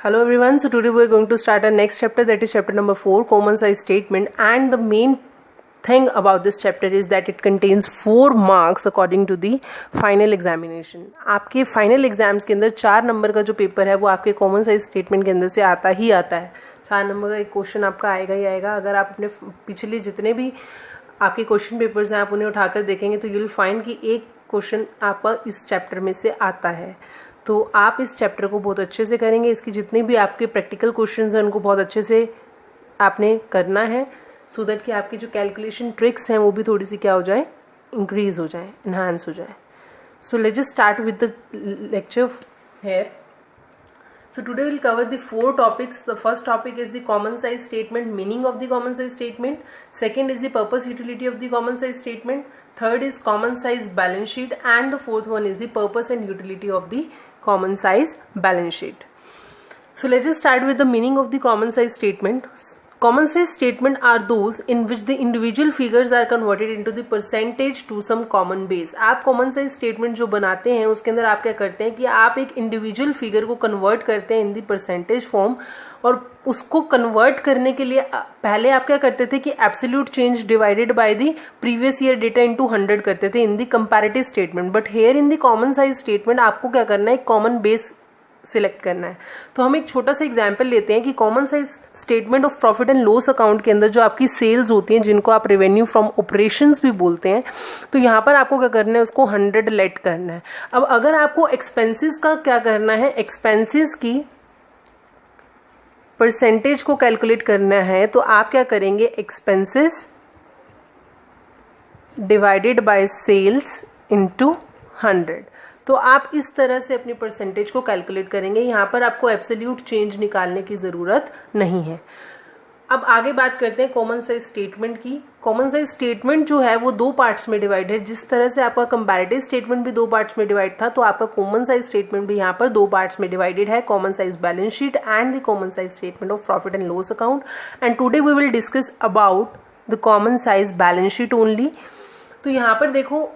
Hello everyone, so today we are going to start our next chapter, that is chapter number 4, common size statement. And the main thing about this chapter is that it contains 4 marks according to the final examination. आपके final exams के अंदर 4 number का जो paper है वो आपके common size statement के अंदर से आता है. 4 नंबर का एक क्वेश्चन आपका आएगा ही आएगा. अगर आप अपने पिछले जितने भी आपके क्वेश्चन पेपर्स हैं आप उन्हें उठाकर देखेंगे तो यू विल फाइंड कि एक क्वेश्चन आपका इस चैप्टर में से आता है. तो आप इस चैप्टर को बहुत अच्छे से करेंगे. इसकी जितने भी आपके प्रैक्टिकल क्वेश्चंस हैं उनको बहुत अच्छे से आपने करना है, सो दैट कि आपकी जो कैलकुलेशन ट्रिक्स हैं वो भी थोड़ी सी क्या हो जाए, इंक्रीज हो जाए, इन्हांस हो जाए. सो let's just start with the lecture here. So today we'll cover the 4 topics. The first topic is the common size statement, meaning of the common size statement. Second is the purpose utility of the common size statement. Third is common size balance sheet, and the fourth one is the purpose and utility of the common size balance sheet. So let's just start with the meaning of the common size statement. Common size statement are those in which the individual figures are converted into the percentage to some common base. आप common size statement जो बनाते हैं उसके अंदर आप क्या करते हैं कि आप एक individual figure को convert करते हैं in the percentage form, और उसको convert करने के लिए पहले आप क्या करते थे कि absolute change divided by the previous year data into 100 करते थे in the comparative statement. But here in the common size statement आपको क्या करना है, common base सिलेक्ट करना है. तो हम एक छोटा सा एग्जाम्पल लेते हैं कि common size statement of profit and loss account के अंदर जो आपकी सेल्स होती हैं जिनको आप रेवेन्यू फ्रॉम ऑपरेशंस भी बोलते हैं, तो यहाँ पर आपको क्या करना है, उसको 100 लेट करना है. अब अगर आपको एक्सपेंसेस का क्या करना है, एक्सपेंसेस की परसेंटेज को कैलकुलेट करना है, तो आप क्या करेंगे, expenses divided by sales into 100. तो आप इस तरह से अपनी परसेंटेज को कैलकुलेट करेंगे. यहाँ पर आपको एब्सोल्यूट चेंज निकालने की ज़रूरत नहीं है. अब आगे बात करते हैं कॉमन साइज स्टेटमेंट की. कॉमन साइज स्टेटमेंट जो है वो 2 पार्ट्स में डिवाइड है. जिस तरह से आपका कंपैरेटिव स्टेटमेंट भी 2 पार्ट्स में डिवाइड था, तो आपका कॉमन साइज स्टेटमेंट भी यहाँ पर 2 पार्ट्स में डिवाइडेड है, common size balance sheet and the common size statement of profit and loss account. And today we will discuss about the common size balance sheet only. तो यहाँ पर देखो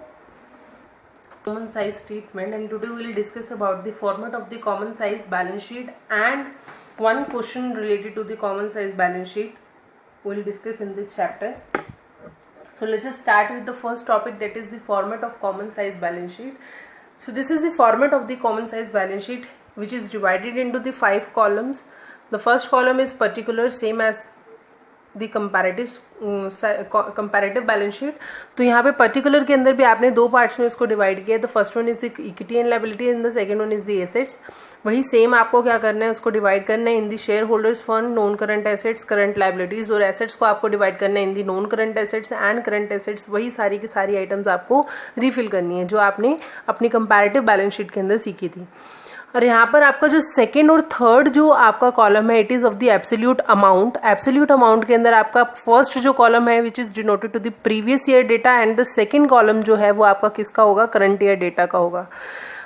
common size statement, and today we will discuss about the format of the common size balance sheet and one question related to the common size balance sheet we will discuss in this chapter. So let's just start with the first topic, that is the format of common size balance sheet. So this is the format of the common size balance sheet, which is divided into the 5 columns. The first column is particular, same as the comparative balance sheet. तो यहाँ पे particular के अंदर भी आपने 2 parts में इसको divide किया. The first one is the equity and liability and the second one is the assets. वही सेम आपको क्या करना है, उसको डिवाइड करना है in the share holders fund, non current assets, current liabilities, और एसेट्स को आपको डिवाइड करना है in the non current assets and current assets. वही सारी की सारी आइटम्स आपको रिफिल करनी है जो आपने अपनी कंपैरेटिव बैलेंस शीट के अंदर सीखी थी. और यहाँ पर आपका जो सेकेंड और थर्ड जो आपका कॉलम है, it is of the absolute amount. Absolute amount के अंदर आपका फर्स्ट जो कॉलम है which is denoted to the previous year data, and the second column जो है वो आपका किसका होगा, करंट ईयर डेटा का होगा.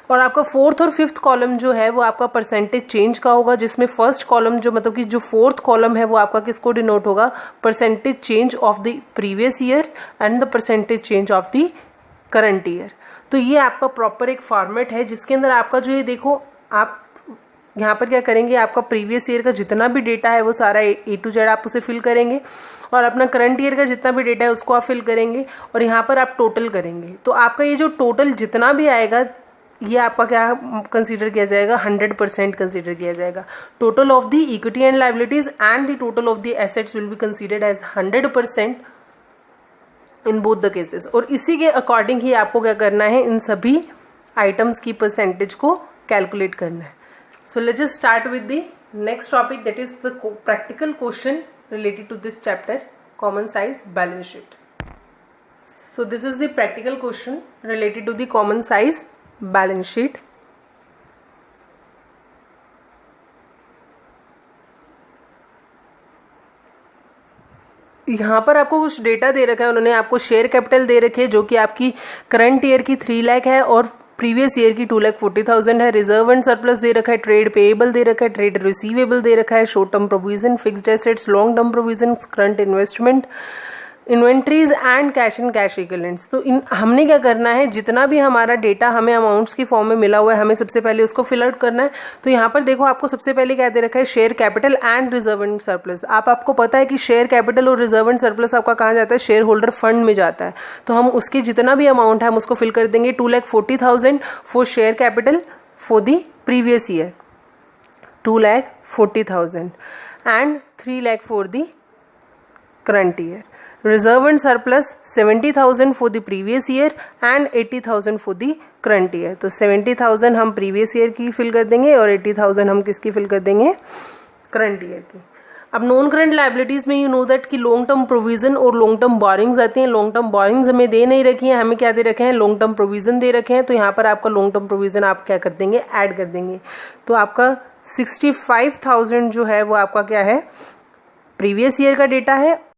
और आपका फोर्थ और फिफ्थ कॉलम जो है वो आपका परसेंटेज चेंज का होगा, जिसमें फर्स्ट कॉलम जो मतलब कि जो फोर्थ कॉलम है वो आपका किसको डिनोट होगा, percentage change of the previous year and the percentage change of the current year. तो ये आपका प्रॉपर एक फॉर्मेट है जिसके अंदर आपका जो ये देखो, आप यहाँ पर क्या करेंगे, आपका प्रीवियस ईयर का जितना भी डेटा है वो सारा ए टू जेड आप उसे फिल करेंगे, और अपना करंट ईयर का जितना भी डेटा है उसको आप फिल करेंगे, और यहाँ पर आप टोटल करेंगे. तो आपका ये जो टोटल जितना भी आएगा ये आपका क्या कंसीडर किया जाएगा, 100% कंसीडर किया जाएगा. Total of the equity and liabilities and the total of the assets will be considered as 100% in both the cases. और इसी के अकॉर्डिंग ही आपको क्या करना है, इन सभी आइटम्स की परसेंटेज को कैलकुलेट करना है. So let's just start with the next topic, that is the practical question related to this chapter, common size balance sheet. So this is the practical question related to the common size balance sheet. यहाँ पर आपको कुछ data दे रखा है, उन्होंने आपको share capital दे रखे है जो कि आपकी करंट ईयर की 3 लाख है और प्रीवियस ईयर की 2,40,000 है. रिजर्व एंड सरप्लस दे रखा है, ट्रेड पेएबल दे रखा है, ट्रेड रिसीवेबल दे रखा है, short term provision, fixed assets, long term provision, current investment, inventories and cash and cash equivalents. तो हमने क्या करना है, जितना भी हमारा डेटा हमें अमाउंट्स की फॉर्म में मिला हुआ है हमें सबसे पहले उसको फिल आउट करना है। तो यहाँ पर देखो आपको सबसे पहले क्या दे रखा है, share capital and reserve and surplus. आपको पता है कि शेयर कैपिटल और रिजर्व एंड सरप्लस आपका कहाँ जाता है, शेयर होल्डर फंड में जाता है। तो हम उसकी जितना भी अमाउंट है हम उसको फिल कर देंगे। 2,40,000 for share capital for the previous year, 2,40,000 and 3 lakh for the current year. Reserve and surplus 70,000 for the previous year and 80,000 for the current year. तो 70,000 हम previous year की फिल कर देंगे और 80,000 हम किसकी फिल कर देंगे, current year की। अब नॉन करंट लाइबिलिटीज में यू नो दैट कि लॉन्ग टर्म प्रोविजन और लॉन्ग टर्म बोरिंग्स आती हैं। लॉन्ग टर्म बोरिंग्स हमें दे नहीं रखी हैं, हमें क्या दे रखे हैं, लॉन्ग टर्म प्रोविजन दे रखे हैं। तो यहाँ पर आपका लॉन्ग टर्म प्रोविजन आप क्या कर देंगे, ऐड कर देंगे। तो आपका 65,000 जो है वो आपका क्या है, प्रीवियस ईयर का डेटा है